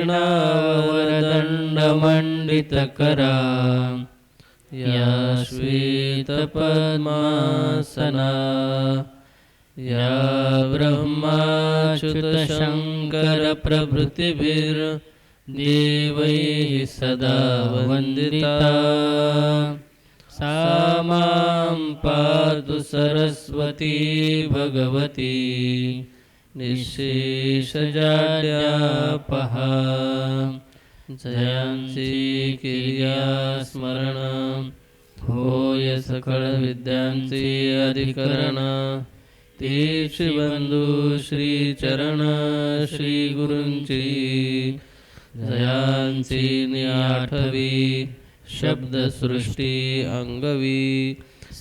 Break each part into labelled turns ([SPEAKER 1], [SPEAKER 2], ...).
[SPEAKER 1] वीणावरदण्डमण्डितकरा या श्वेतपद्मासना या ब्रह्माच्युतशङ्करप्रभृतिभिर्देवैः सदा वन्दिता सा मां पातु सरस्वती भगवती निःशेषजाड्यापहा जयांसी क्रियास्मरण होय सकळ विद्यांची अधिकरण ते श्रीबंधू श्रीचरण श्रीगुरूंची जयांची निआठवी शब्दसृष्टी अंगवी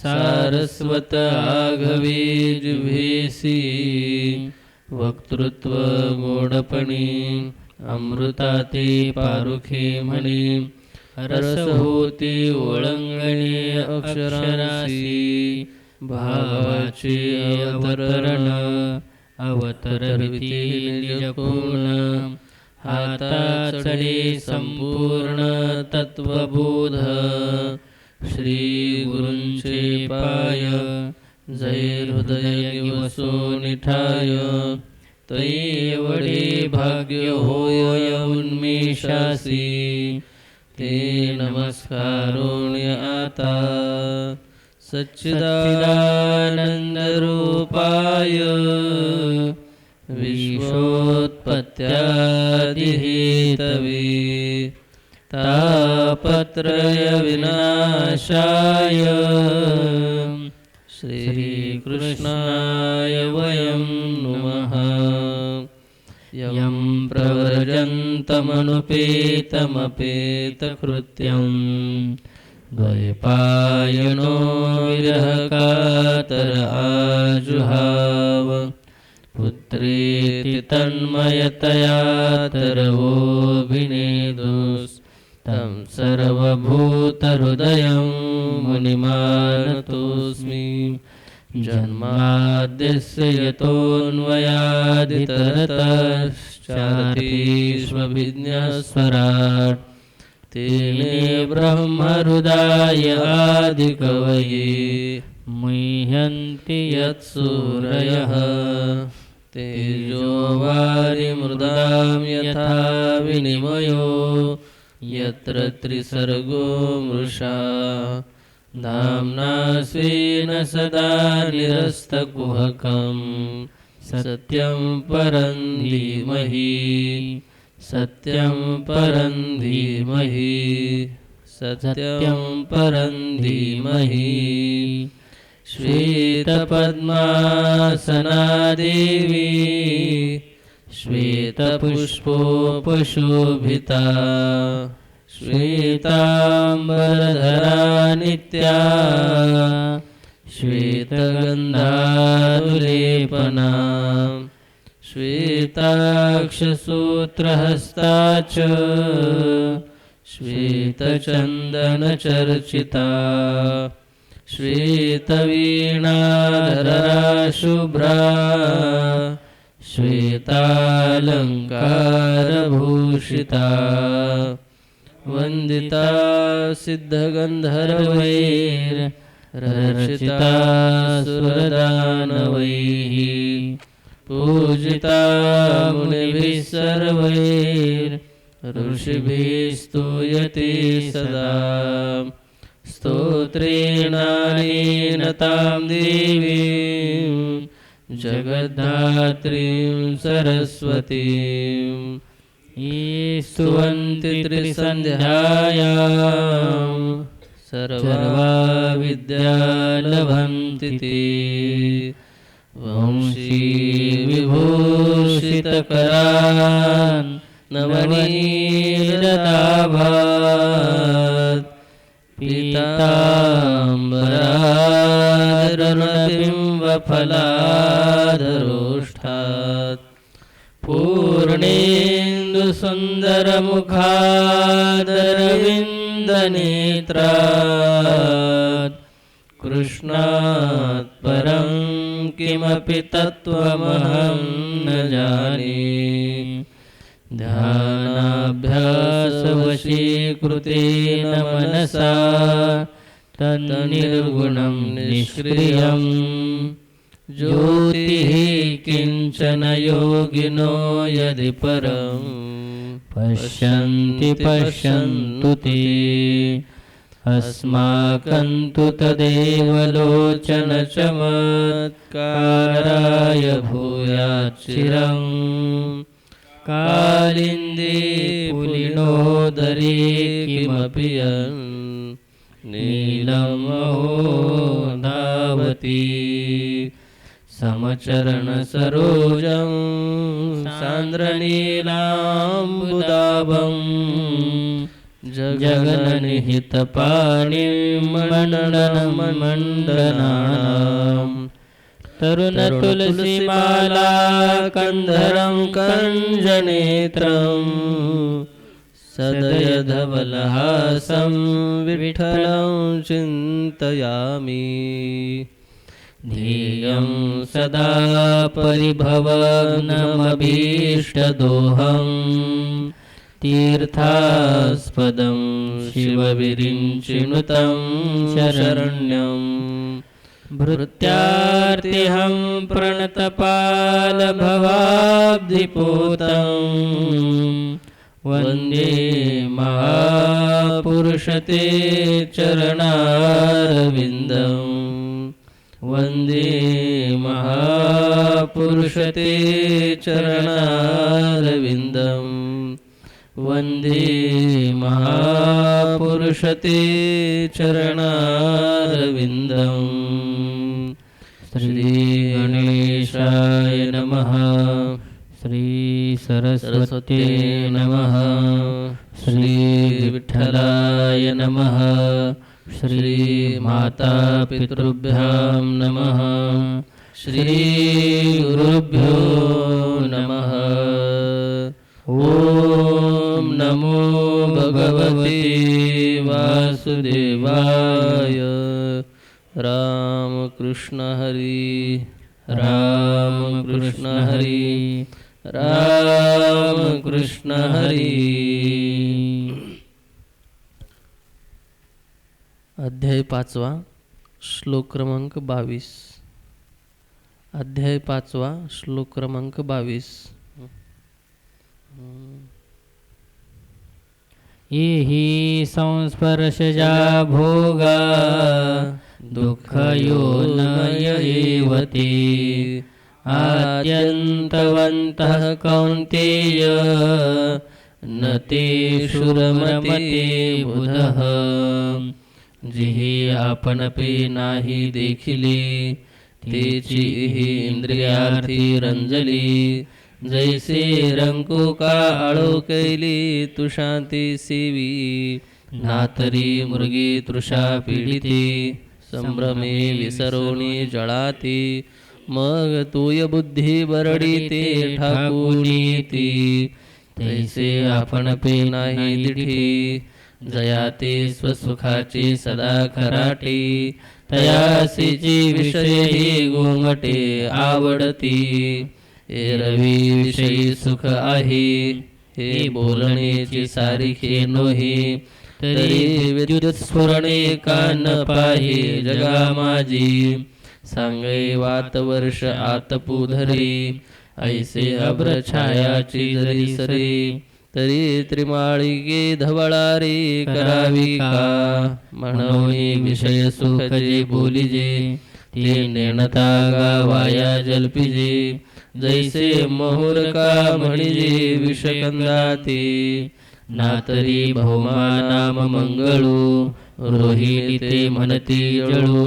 [SPEAKER 1] सारस्वत आघवी जिव्हेसी वक्तृत्व गोडपणी अमृताते पारुखे म्हणी रस होती ओळंगणी अक्षरांसी भावाचे अवतरण अवतरविती निजपूर्ण हाताचळे संपूर्ण तत्वबोध श्री गुरूंचे पाय जय हृदय वसो निठाय तै एवढे भाग्य होय उन्मेषासी ते नमस्कारोण्य आता सच्चिदानंदरूपाय विश्वोत्पत्त्यादिहेतवे तापत्रय विनाशाय श्रीकृष्णाय वयं नुमः। यं प्रव्रजन्तमनुपेतमपेतकृत्यं द्वैपायनो विरहकातर आजुहाव पुत्रेति तन्मयतया तरवोऽभिनेदुस्तं सर्वभूतहृदयं मुनिमानतोऽस्मि जन्माद्यस्य यतोऽन्वयादितरतश्चार्थीष्वभिज्ञस्वराट् तेने ब्रह्महृदाय आदिकवये मुह्यन्ति यत्सूरयः तेजो वारिमृदां यथा विनिमयो यत्र त्रिसर्गो मृषा धाम्ना स्वेन सदा निरस्तकुहकं सत्यं परं धीमहि सत्यं परं धीमहि सत्यं परं धीमहि। श्वेतपद्मासना देवी श्वेतपुष्पोपशोभिता श्वेताम्बरधरा नित्या श्वेतगन्धानुलेपना श्वेताक्षसूत्रहस्ता च श्वेतचन्दनचर्चिता श्वेतवीणाधरा शुभ्रा श्वेतालङ्कारभूषिता वन्दिता सिद्धगन्धर्वैर्हर्षिता सुरदानवैः पूजिता मुनिभिः सर्वैर्ऋषिभिः स्तूयते सदा स्तोत्रेणानेन तां देवीं जगद्धात्रीं सरस्वतीं ये स्तुवन्ति त्रिसन्ध्यायां सर्वा विद्या लभन्ति ते वंशी विभूषितकरान् नवनीरदाभात् पीताम्बरारुणबिम्बफलाधरोष्ठात् पूर्णेन्दुसुन्दरमुखादरविन्दनेत्रात् कृष्णात् परं किमपि तत्त्वमहं न जाने ध्यानाभ्यासवशीकृतेन मनसा तन्निर्गुणं निष्क्रियं ज्योतिः किञ्चन योगिनो यदि परं पश्यन्ति पश्यन्तु ते अस्माकं तु तदेव लोचनचमत्काराय भूयाच्चिरं कालिन्दे पुलिनोदरे किमपि यन् नीलमहो धावति समचरणसरोजं सान्द्रनीलाम्बुदाभं जगननिहितपाणिमण्डनमण्डनानां तरुणतुलसीमाला कन्धरं कञ्जनेत्रं सदयधवलहासं विठ्ठलं चिन्तयामि ध्येयं सदा परिभवग्नमभीष्टदोहं तीर्थास्पदं शिवविरिञ्चिनुतं शरण्यं भृत्यार्तिहं प्रणतपालभवाब्धिपूतं वन्दे महापुरुषते चरणारविन्दं वन्दे महापुरुषते चरणारविन्दं वन्दे महापुरुषते चरणारविन्दं श्रीगणेशाय नमः श्रीसरस्वते नमः श्रीविठ्ठलाय नमः श्रीमातापितृभ्यां नमः श्रीगुरुभ्यो नमः ॐ नमो भगवते वासुदेवाय रामकृष्ण हरि रामकृष्ण हरि रामकृष्ण हरि। अध्याय 5 श्लोक क्रमांक 22। अध्याय 5 श्लोक क्रमांक 22। येहि संस्पर्शजा भोगा दुःखयोनय एव ते आद्यन्तवन्तः कौन्तेय न तेषुरमते बुधः। जिहि आपणपे नाही देखिले तेची इंद्रियार्थी रंजली जैसे रंको काळो कैली तुषांती सेवी नातरी मृगी तृषा पीडिते संभ्रमे विसरोणी जळाती मग तूय बुद्धी बरडीते ठाकुनीती तैसे आपण पे नाही दिठी जयाते स्वसुखाची सदा खराटी तयासीची विषय ही गोंगटे आवडती एरवी विषयी सुख आहे हे बोलण्याची सारिखे नोही तरी विद्युत स्फुरणे कान पाही जगा माझी सांगे वात वर्ष आतपुधरी ऐसे अभ्र छायाची जरी सरी तरी त्रिमाळिके धवळारी करावी का म्हणोनी विषय सुख जे बोलिजे ते नेणता गावाया जल्पिजे जैसे मोहर का म्हणजे विषकंदाते नातरी भौमा नाम मंगळू रोहिणी ते म्हणती जळू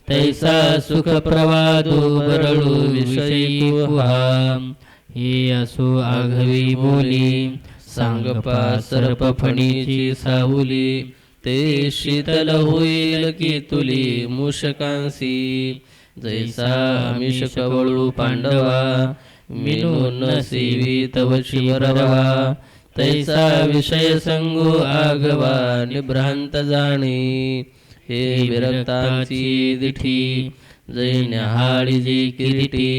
[SPEAKER 1] तैसा सुख प्रवादो बरळू विषयी कुहा हे असो आघवी बोली सांगपा सर्प फणीची सावली ते शीतल होईल की तुली मूषकांसी जैसा आमिष कवळू पांडवा मिनून सेवी तव शिवरवा तैसा विषय संगो आगवा निभ्रांत जाणे हे विरक्तांची दिठी जै न्याहाळी जी किरीटी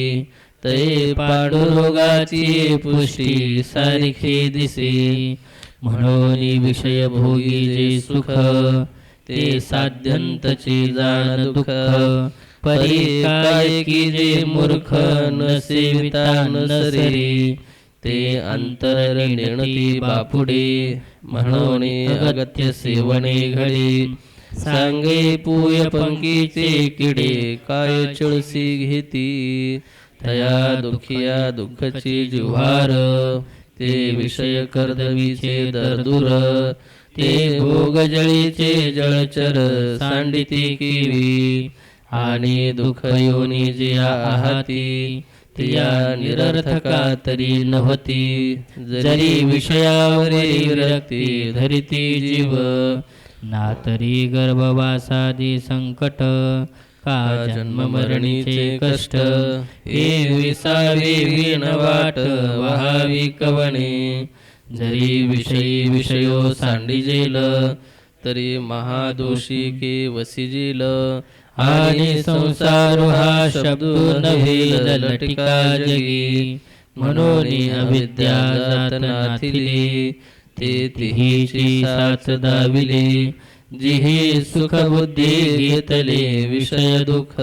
[SPEAKER 1] तै पांडुरोगाची पुष्टी सारखी दिसे. म्हणून विषय भोगी जे सुख ते साध्यंतचे जाण दुःख. परी काय की जे मूर्ख न सेविता नसरे ते अंतर नेणती बापुडे. म्हणून अगत्य सेवणे घडे सांगे पूय पंकीचे किडे. काय चळसी घेती तया दुखिया दुःखची जिव्हार. ते विषय कर्दवीचे दरदूर ते भोगजळीचे जळचर सांडिती किवी. आणि दुःख योनी जिया आहाती तिया निरर्थका तरी नव्हती. जरी विषयावरी विरक्ती धरिती जीव ना तरी गर्भवासादी संकट. का जन्म मरणीचे कष्ट हे विसावे विण वाट वहावी कवणे. जरी विषयी विषयो सांडिजेल तरी महादोषी के वसिजेल. आणि संसार हा शब्द नव्हे ललटिका जगी. म्हणून अविद्या जात नाथिले ते तिहीची साथ दाविले. जिहे सुख बुद्धी घेतले विषय दुःख.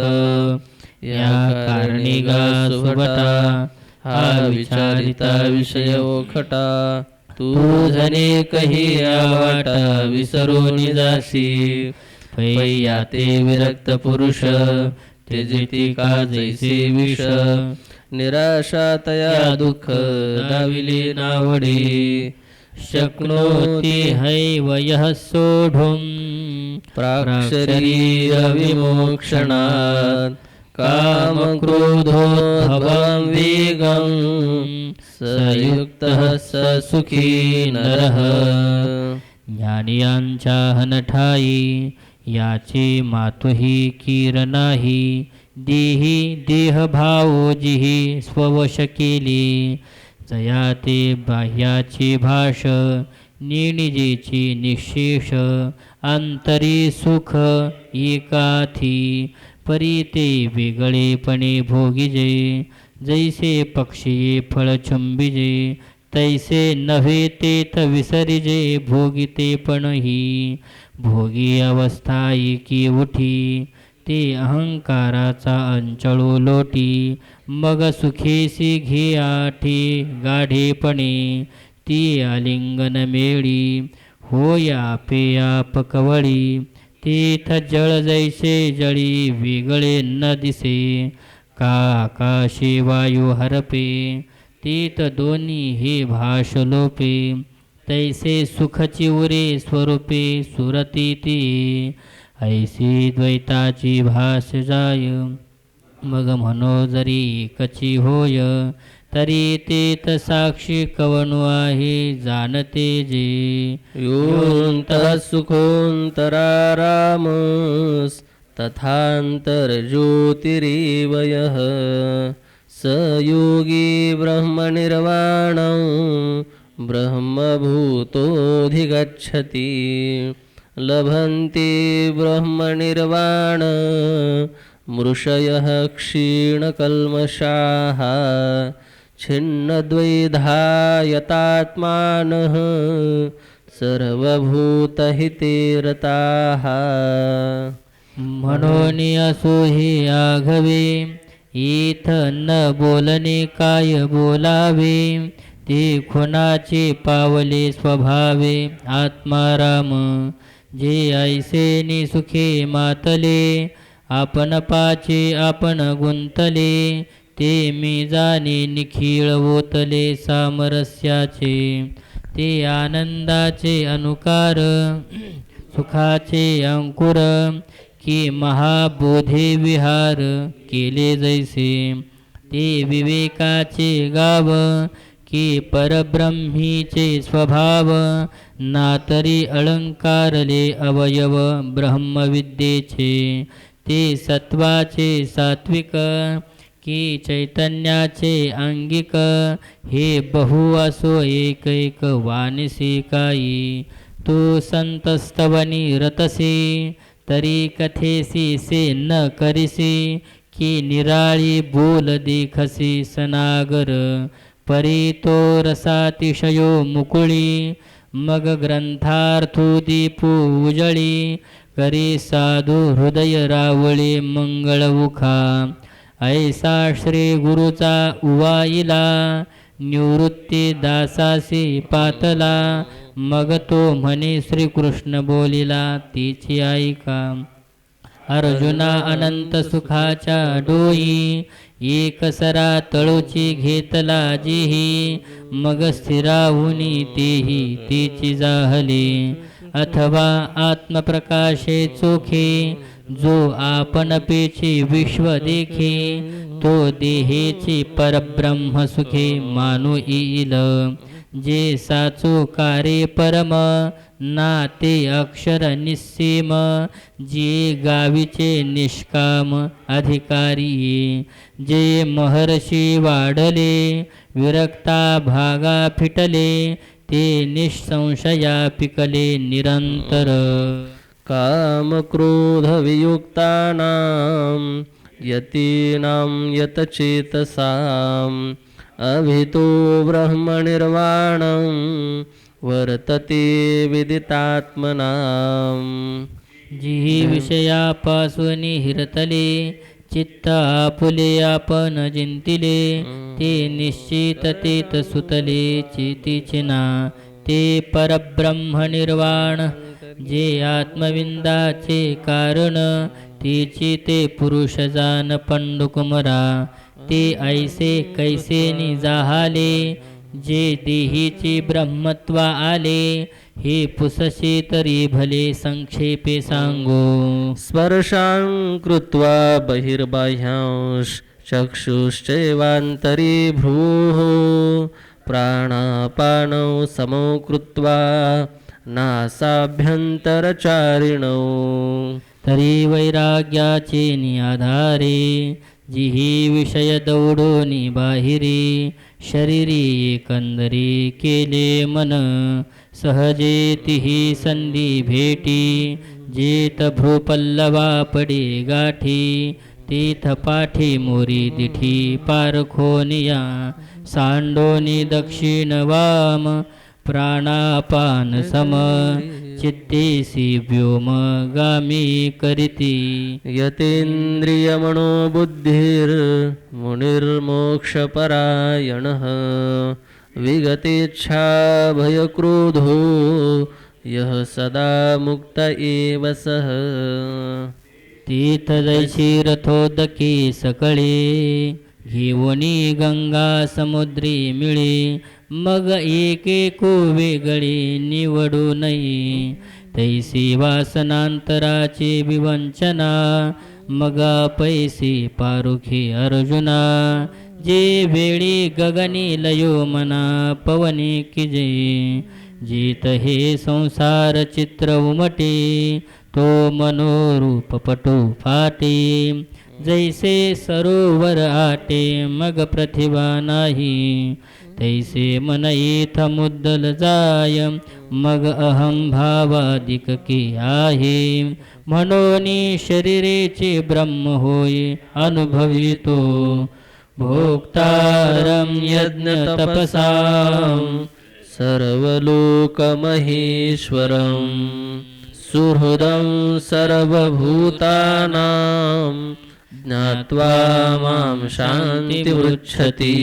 [SPEAKER 1] या कारणी गा सुभटा हा विचारिता विषय ओखटा. तू झने कही वाटा विसरून जासी. पै ते विरक्त पुरुष तेजेती का जैसे विष. निराशा तया दुःख दाविले नावडे. शक्नोती हैवयः सोढुं प्राक्शरीर विमोक्षणात्. काम क्रोधोद्भवं वेगं सयुक्तः स सुखी नरः. ज्ञानियांच्या हनठाई याचे मातुही कीर नाही. देही देहभाव जिही स्ववश केली. जया ते बाह्याची भाष निणिजेची निशेष. अंतरी सुख एकाथी परी ते वेगळेपणे भोगिजे. जैसे पक्षी फळ चुंबिजे तैसे नव्हे तेथ विसरिजे. भोगिते पण ही भोगी अवस्था एकी उठी. ते अहंकाराचा अंचळू लोटी. मग सुखेसी घे आठी गाढेपणे. ती आलिंगन मेळी होय आपेया पकवळी. तेथ जळ जैसे जळी वेगळे न दिसे. का आकाशे वायू हरपे तेथ दोन्ही हे भाष लोपे. तैसे सुखची उरे स्वरूपे सुरती ती. ऐसी द्वैताची भास जाय मग म्हणो जरी एकची होय. तरी तेथ साक्षी कवणू आहे जाणते जे. योऽन्तः सुखोऽन्तरारामस् तथान्तर्ज्योतिरेव यः. स योगी ब्रह्मनिर्वाणं ब्रह्मभूतोऽधिगच्छति. लभन्ते ब्रह्मनिर्वाण मृषयः क्षीणकल्मषाः. छिन्नद्वैधायतात्मानः सर्वभूतहिते रताः. म्हणून असो हे आघवे इथ न बोलणे काय बोलावे. ते खुनाचे पावले स्वभावे आत्माराम. जे ऐसे सुखे मातले आपण पाचे आपण गुंतले. ते मी जाणे निखिळ ओतले सामरस्याचे. ते आनंदाचे अनुकार सुखाचे अंकुर. की महाबोधे विहार केले जैसे. ते विवेकाचे गाव की परब्रह्मीचे स्वभाव. ना तरी अलंकारले अवयव ब्रह्मविद्येचे. ते सत्वाचे सात्विक की चैतन्याचे अंगिक. हे बहु असो एक एक वानिसी काई. तू संतस्तवनी रतसी तरी कथेसी से न करिसी. की निराळी बोल देखसी सनागर, परी तो रसातिशयो मुकुळी, मग ग्रंथार्थू दीपू उजळी, करी साधू हृदय रावळे मंगळ उखा. ऐसा श्री गुरुचा उवाईला, निवृत्ती दासासी पातला, मग तो म्हणे श्रीकृष्ण बोलिला तिची ऐका. अर्जुना अनंत सुखाच्या डोई, एकसरा तळूची घेतला जिही, मग स्थिराहुनी तेही तिची जाहली. अथवा आत्मप्रकाशे चोखे, जो आपण पेची विश्व देखे, तो देहेची परब्रह्म सुखे मानू येईल. जे साचो कार्य परम, ना ते अक्षर निस्सीम, जे गावीचे निष्काम अधिकारी. जे महर्षी वाढले, विरक्ता भागा फिटले, ते निःसंशया पिकले निरंतर.
[SPEAKER 2] कामक्रोधवियुक्तानां यतीनां यतचेतसाम् अभितो ब्रह्मनिर्वाणं वर्तते विदितात्मनाम्.
[SPEAKER 1] जी विषयापासून हिरतले, चित्त आपुले आपण जिंतिले, ते निश्चित तेत सुतले चितिचिना, ते परब्रह्म निर्वाण. जे आत्मविंदाचे कारण, तिची ते पुरुष जान पंडुकुमरा. ते ऐसे कैसे निजाहाले, जे देहीची ब्रह्मत्वा आले, हे पुसशी तरी भले संक्षेपे सांगो.
[SPEAKER 2] स्पर्शां कृत्वा बहिर्बाह्यांश चक्षुश्चैवान्तरी भ्रूः, प्राणापानौ समौ कृत्वा नासाभ्यन्तरचारिणौ.
[SPEAKER 1] तरी वैराग्याचे निआधारे, जिही विषय दौडोनी बाहिरी, शरीरी एकंदरी केले मन. सहजे तिही संधी भेटी, जेत भ्रूपल्लवा पडे गाठी, तीथ पाठी मोरी दिठी पारखोनिया. सांडोनी दक्षिण वाम, प्राणापान सम, चित्तेसी व्योम गामी करीती.
[SPEAKER 2] यतेन्द्रियमनोबुद्धिर्मुनिर्मोक्षपरायणः, विगतेच्छा भयक्रोधो यः सदा मुक्त एव सः.
[SPEAKER 1] तीथ जैशी रथोदके सकळे, घेऊनी गंगा समुद्री मिळे, मग एकेको वेगळे निवडू नये. तैसी वासनांतराचे विवंचना, मग पैसे पारुखे अर्जुना. जे वेळी गगनी लयो मना पवनी किजे, जेत हे संसार चित्र उमटे, तो मनोरूप पटू फाटे. जैसे सरोवर आटे मग प्रतिभा नाही, तैसे मन इथ मुद्दल जाय, मग अहं भावादिक की आहे. म्हणून शरीरेचे ब्रह्म होय अनुभवितो, भोक्तारं यज्ञ तपसां
[SPEAKER 2] सर्वलोकमहेश्वरं. सुहृदं सर्वभूतानां ज्ञात्वा मां शान्तिमृच्छति.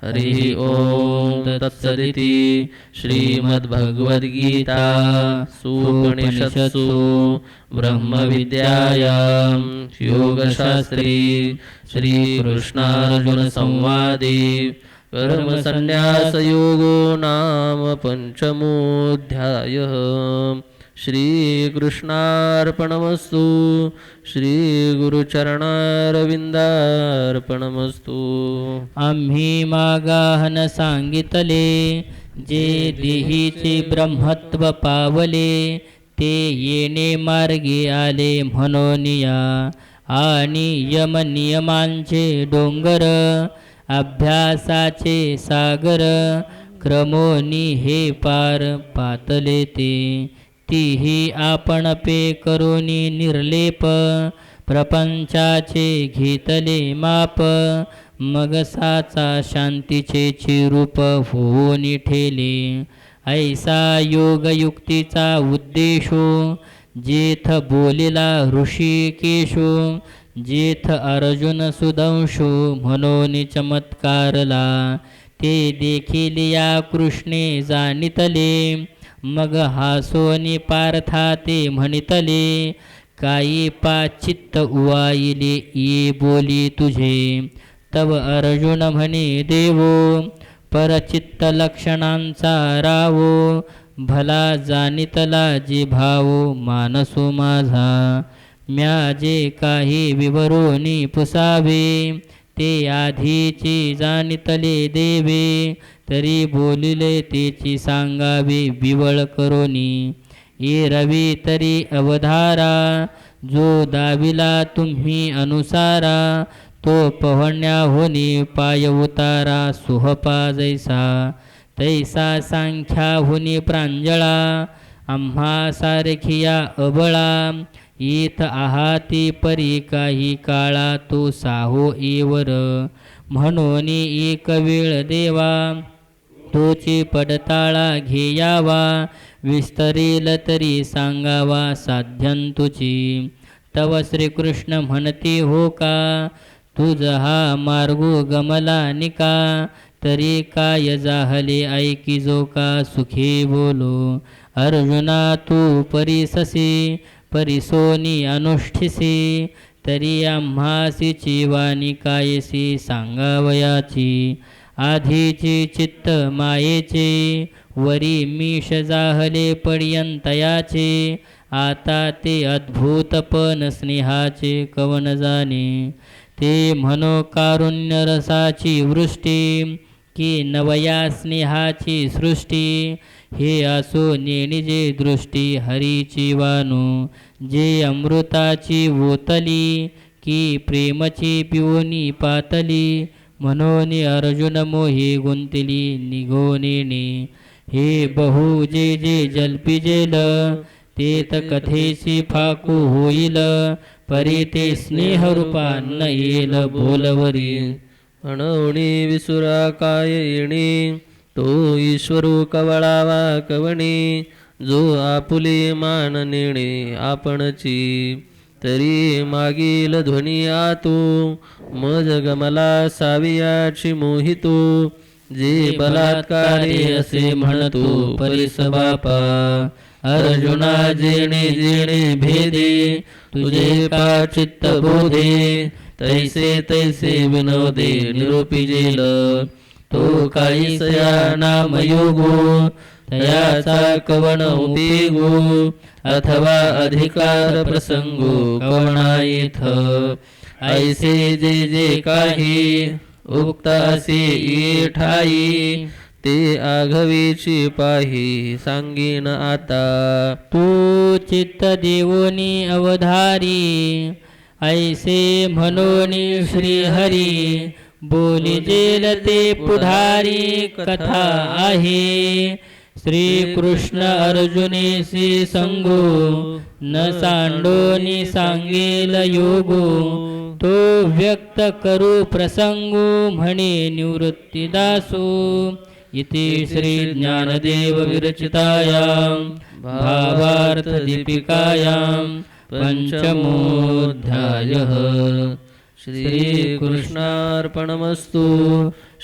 [SPEAKER 2] हरिः ओम तत्सदिति. श्रीमद्भगवद्गीता उपनिषत्सु ब्रह्मविद्यायां योगशास्त्रे श्रीकृष्णार्जुनसंवादे कर्मसन्न्यासयोगो नाम पंचमोऽध्यायः. श्रीकृष्णार्पणमस्तु. श्रीगुरुचरणारविंदार्पणमस्तु.
[SPEAKER 1] आम्ही मागाहन सांगितले, जे देहीचे ब्रह्मत्व पावले, ते येणे मार्गी आले म्हणूनिया. आणि यमनियमांचे डोंगर, अभ्यासाचे सागर, क्रमोनी हे पार पातले ते. तीही आपण पे करोनी निर्लेप, प्रपंचाचे घेतले माप मग साचा शांतीचे चिरूप होऊन ठेले ऐसा योगयुक्तीचा उद्देशो जेथ बोलिला ऋषिकेशो जेथ अर्जुन सुदंशो म्हणून चमत्कारला ते देखील या कृष्णे जाणितले मग हासोनी पार्था ते म्हणितले काही पाचित्त उवाईले ये बोली तुझे तव अर्जुन म्हणे देवो परचित्त लक्षणांचा रावो भला जाणितला जे भावो मानसो माझा म्या जे काही विवरोनी पुसावे ते आधीची जाणितले देवे तरी बोलिले तेची सांगावे विवळ करोनी ये रवी तरी अवधारा जो दाविला तुम्ही अनुसारा तो पवण्या होनी पाय उतारा सुहपा जैसा तैसा सांख्या होनी प्रांजळा आम्हा सारखिया अबळा इथ आहाती परी काही काळा तो साहो एवर म्हणून एक वेळ देवा तोची पडताळा घेयावा विस्तरेल तरी सांगावा साध्यंतुची तव श्रीकृष्ण म्हणते हो का तुझ हा मार्गो गमला निका तरी काय जाहले ऐकी जो का सुखी बोलो अर्जुना तू परिससी परिसोनी अनुष्ठिसी तरी आम्हासी चिवानी कायसी सांगावयाची आधीची चित्त मायेचे वरी मीश जाहले पर्यंतयाचे आता ते अद्भुतपण स्नेहाचे कवन जाणे ते म्हणो कारुण्य रसाची वृष्टी की नवया स्नेहाची सृष्टी हे असो नेणिजे दृष्टी हरीची वानू जे अमृताची ओतली की प्रेमची पिओनी पातली म्हणून अर्जुन मोही गुंतली निघोनेने हे बहु जे जे जल्पिजेल तेत कथेसी फाकू होईल परी ते स्नेहरूपा न येल बोलवरी
[SPEAKER 2] अणवणी विसुरा काय येणे तो ईश्वरू कवळावा कवणे जो आपुले मान नेणे आपणची तरी मागील ध्वनी आतो मज गमला सावियाची मोहितो जे बलात्कारे असे म्हणतो परिस बापा अर्जुना जेणे जेणे भेदे तुझे पाचित्त बोधे तैसे तैसे विनोदे निरूपिजेल तो काही सया नाम योगो तयाचा कवन उपेगो अथवा अधिकार प्रसंगो कवना येथ ऐसे जे जे काही उक्त असे ये ठाई ते आघवेची पाही सांगेन आता
[SPEAKER 1] तू चित्त देवोनी अवधारी ऐसे म्हणोनी श्रीहरी बोलिजेल ते पुढारी कथा आहे श्रीकृष्ण अर्जुनेसी संगो न सांडोनी सांगेल योगो तो व्यक्त करू प्रसंगो म्हणे निवृत्तीदासो इति श्री ज्ञानदेव विरचितायां भावार्थ दीपिकायां पंचमोऽध्यायः श्रीकृष्णार्पणमस्तु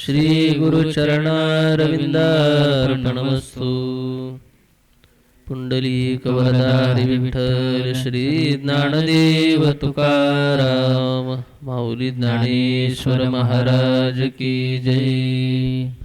[SPEAKER 1] श्रीगुरुचरणारविन्दार्पणमस्तु पुंडलीकवरदारि विठ्ठल श्री ज्ञानदेव तुकाराम माऊली ज्ञानेश्वर महाराज की जय.